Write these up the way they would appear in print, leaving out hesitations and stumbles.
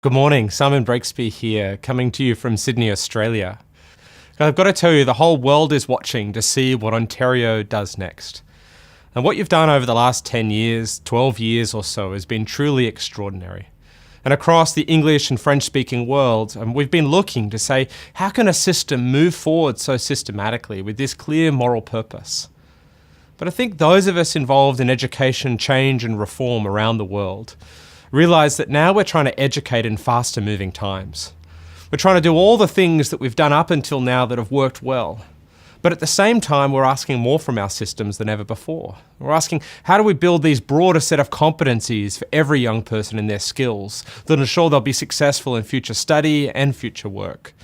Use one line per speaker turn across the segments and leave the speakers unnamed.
Good morning, Simon Breakspear here, coming to you from Sydney, Australia. Now, I've got to tell you, the whole world is watching to see what Ontario does next. And what you've done over the last 10 years, 12 years or so has been truly extraordinary. And across the English and French-speaking world, we've been looking to say, how can a system move forward so systematically with this clear moral purpose? But I think those of us involved in education, change and reform around the world realize that now we're trying to educate in faster moving times. We're trying to do all the things that we've done up until now that have worked well. But at the same time, we're asking more from our systems than ever before. We're asking, how do we build these broader set of competencies for every young person in their skills that ensure they'll be successful in future study and future work?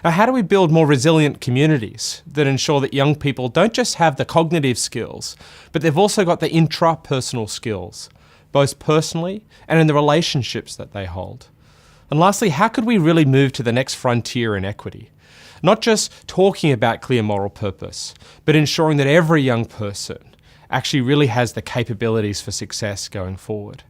How do we build more resilient communities that ensure that young people don't just have the cognitive skills, but they've also got the intrapersonal skills, both personally and in the relationships that they hold? And lastly, how could we really move to the next frontier in equity? Not just talking about clear moral purpose, but ensuring that every young person actually really has the capabilities for success going forward.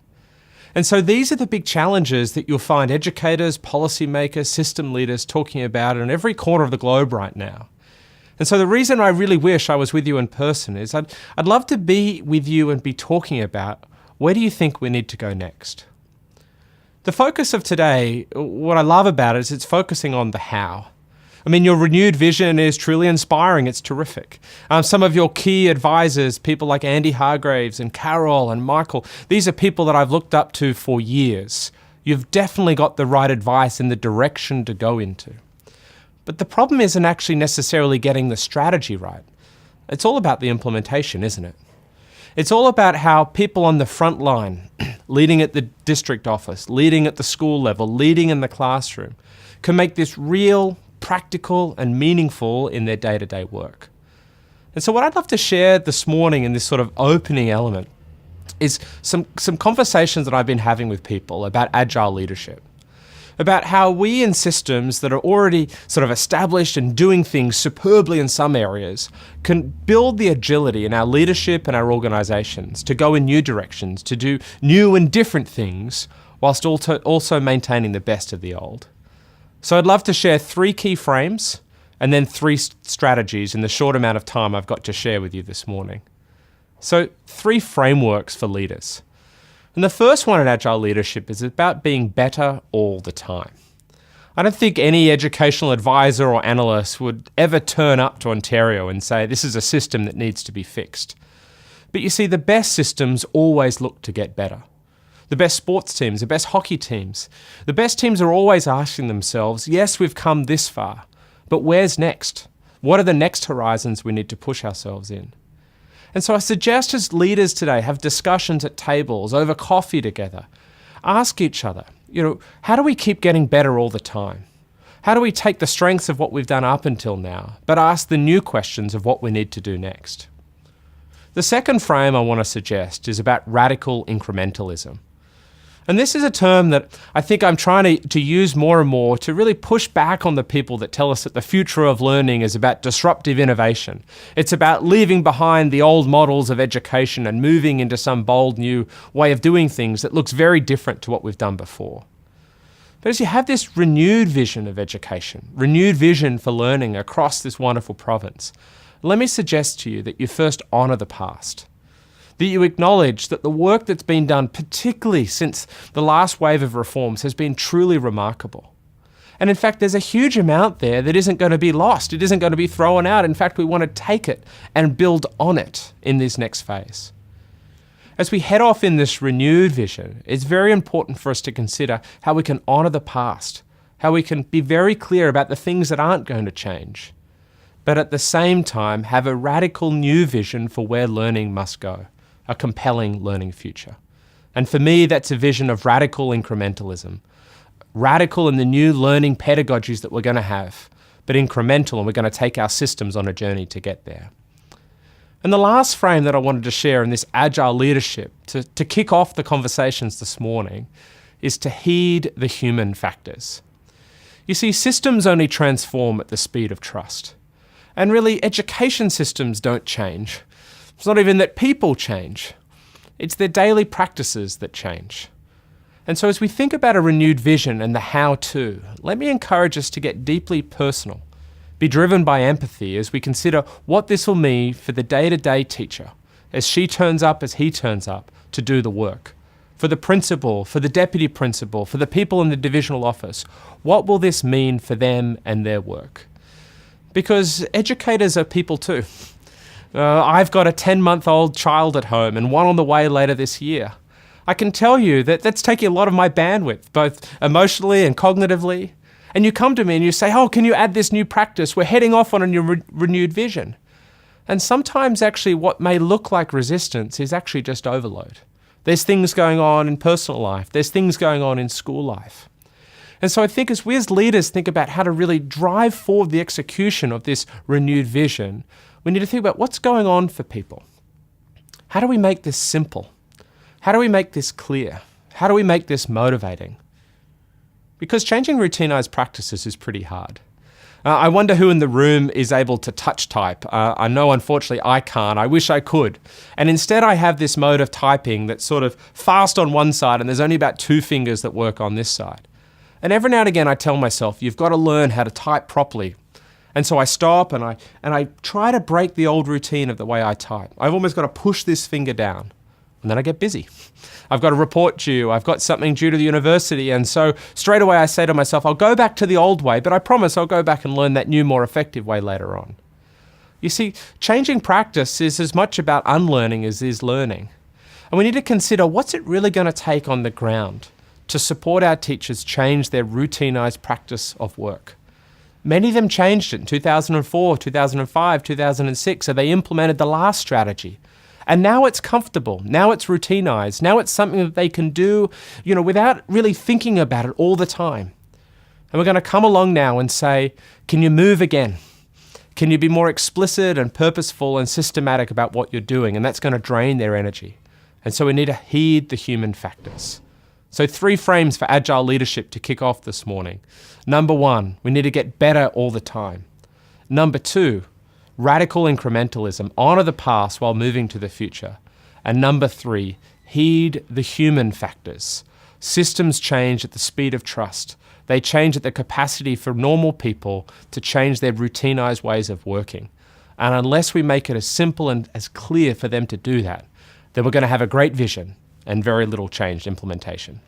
And so these are the big challenges that you'll find educators, policymakers, system leaders talking about in every corner of the globe right now. And so the reason I really wish I was with you in person is I'd love to be with you and be talking about, where do you think we need to go next? The focus of today, what I love about it is it's focusing on the how. I mean, your renewed vision is truly inspiring. It's terrific. Some of your key advisors, people like Andy Hargraves and Carol and Michael, these are people that I've looked up to for years. You've definitely got the right advice in the direction to go into. But the problem isn't actually necessarily getting the strategy right. It's all about the implementation, isn't it? It's all about how people on the front line, leading at the district office, leading at the school level, leading in the classroom, can make this real, practical and meaningful in their day-to-day work. And so what I'd love to share this morning in this sort of opening element is some conversations that I've been having with people about agile leadership, about how we in systems that are already sort of established and doing things superbly in some areas can build the agility in our leadership and our organizations to go in new directions, to do new and different things, whilst also maintaining the best of the old. So I'd love to share 3 key frames and then 3 strategies in the short amount of time I've got to share with you this morning. So 3 frameworks for leaders. And the first one in Agile Leadership is about being better all the time. I don't think any educational advisor or analyst would ever turn up to Ontario and say, this is a system that needs to be fixed. But you see, the best systems always look to get better. The best sports teams, the best hockey teams, the best teams are always asking themselves, yes, we've come this far, but where's next? What are the next horizons we need to push ourselves in? And so I suggest as leaders today have discussions at tables, over coffee together. Ask each other, how do we keep getting better all the time? How do we take the strengths of what we've done up until now, but ask the new questions of what we need to do next? The second frame I want to suggest is about radical incrementalism. And this is a term that I think I'm trying to use more and more to really push back on the people that tell us that the future of learning is about disruptive innovation. It's about leaving behind the old models of education and moving into some bold new way of doing things that looks very different to what we've done before. But as you have this renewed vision of education, renewed vision for learning across this wonderful province, let me suggest to you that you first honour the past. That you acknowledge that the work that's been done, particularly since the last wave of reforms, has been truly remarkable. And in fact, there's a huge amount there that isn't going to be lost. It isn't going to be thrown out. In fact, we want to take it and build on it in this next phase. As we head off in this renewed vision, it's very important for us to consider how we can honour the past, how we can be very clear about the things that aren't going to change, but at the same time have a radical new vision for where learning must go. A compelling learning future. And for me, that's a vision of radical incrementalism. Radical in the new learning pedagogies that we're going to have, but incremental, and we're going to take our systems on a journey to get there. And the last frame that I wanted to share in this agile leadership to kick off the conversations this morning is to heed the human factors. You see, systems only transform at the speed of trust. And really, education systems don't change. It's not even that people change. It's their daily practices that change. And so as we think about a renewed vision and the how-to, let me encourage us to get deeply personal, be driven by empathy as we consider what this will mean for the day-to-day teacher, as she turns up, as he turns up, to do the work. For the principal, for the deputy principal, for the people in the divisional office, what will this mean for them and their work? Because educators are people too. I've got a 10-month-old child at home and one on the way later this year. I can tell you that that's taking a lot of my bandwidth, both emotionally and cognitively. And you come to me and you say, oh, can you add this new practice? We're heading off on a new renewed vision. And sometimes actually what may look like resistance is actually just overload. There's things going on in personal life. There's things going on in school life. And so I think as we as leaders think about how to really drive forward the execution of this renewed vision, we need to think about what's going on for people. How do we make this simple? How do we make this clear? How do we make this motivating? Because changing routinized practices is pretty hard. I wonder who in the room is able to touch type. I know, unfortunately, I can't. I wish I could. And instead, I have this mode of typing that's sort of fast on one side, and there's only about 2 fingers that work on this side. And every now and again, I tell myself, you've got to learn how to type properly. And so I stop and I try to break the old routine of the way I type. I've almost got to push this finger down. And then I get busy. I've got a report due. I've got something due to the university. And so straight away I say to myself, I'll go back to the old way, but I promise I'll go back and learn that new, more effective way later on. You see, changing practice is as much about unlearning as is learning. And we need to consider what's it really going to take on the ground to support our teachers change their routinized practice of work. Many of them changed it in 2004, 2005, 2006, so they implemented the last strategy. And now it's comfortable, now it's routinized, now it's something that they can do, without really thinking about it all the time. And we're going to come along now and say, can you move again? Can you be more explicit and purposeful and systematic about what you're doing? And that's going to drain their energy. And so we need to heed the human factors. So 3 frames for agile leadership to kick off this morning. Number 1, we need to get better all the time. Number 2, radical incrementalism, honor the past while moving to the future. And number 3, heed the human factors. Systems change at the speed of trust. They change at the capacity for normal people to change their routinized ways of working. And unless we make it as simple and as clear for them to do that, then we're going to have a great vision and very little changed implementation.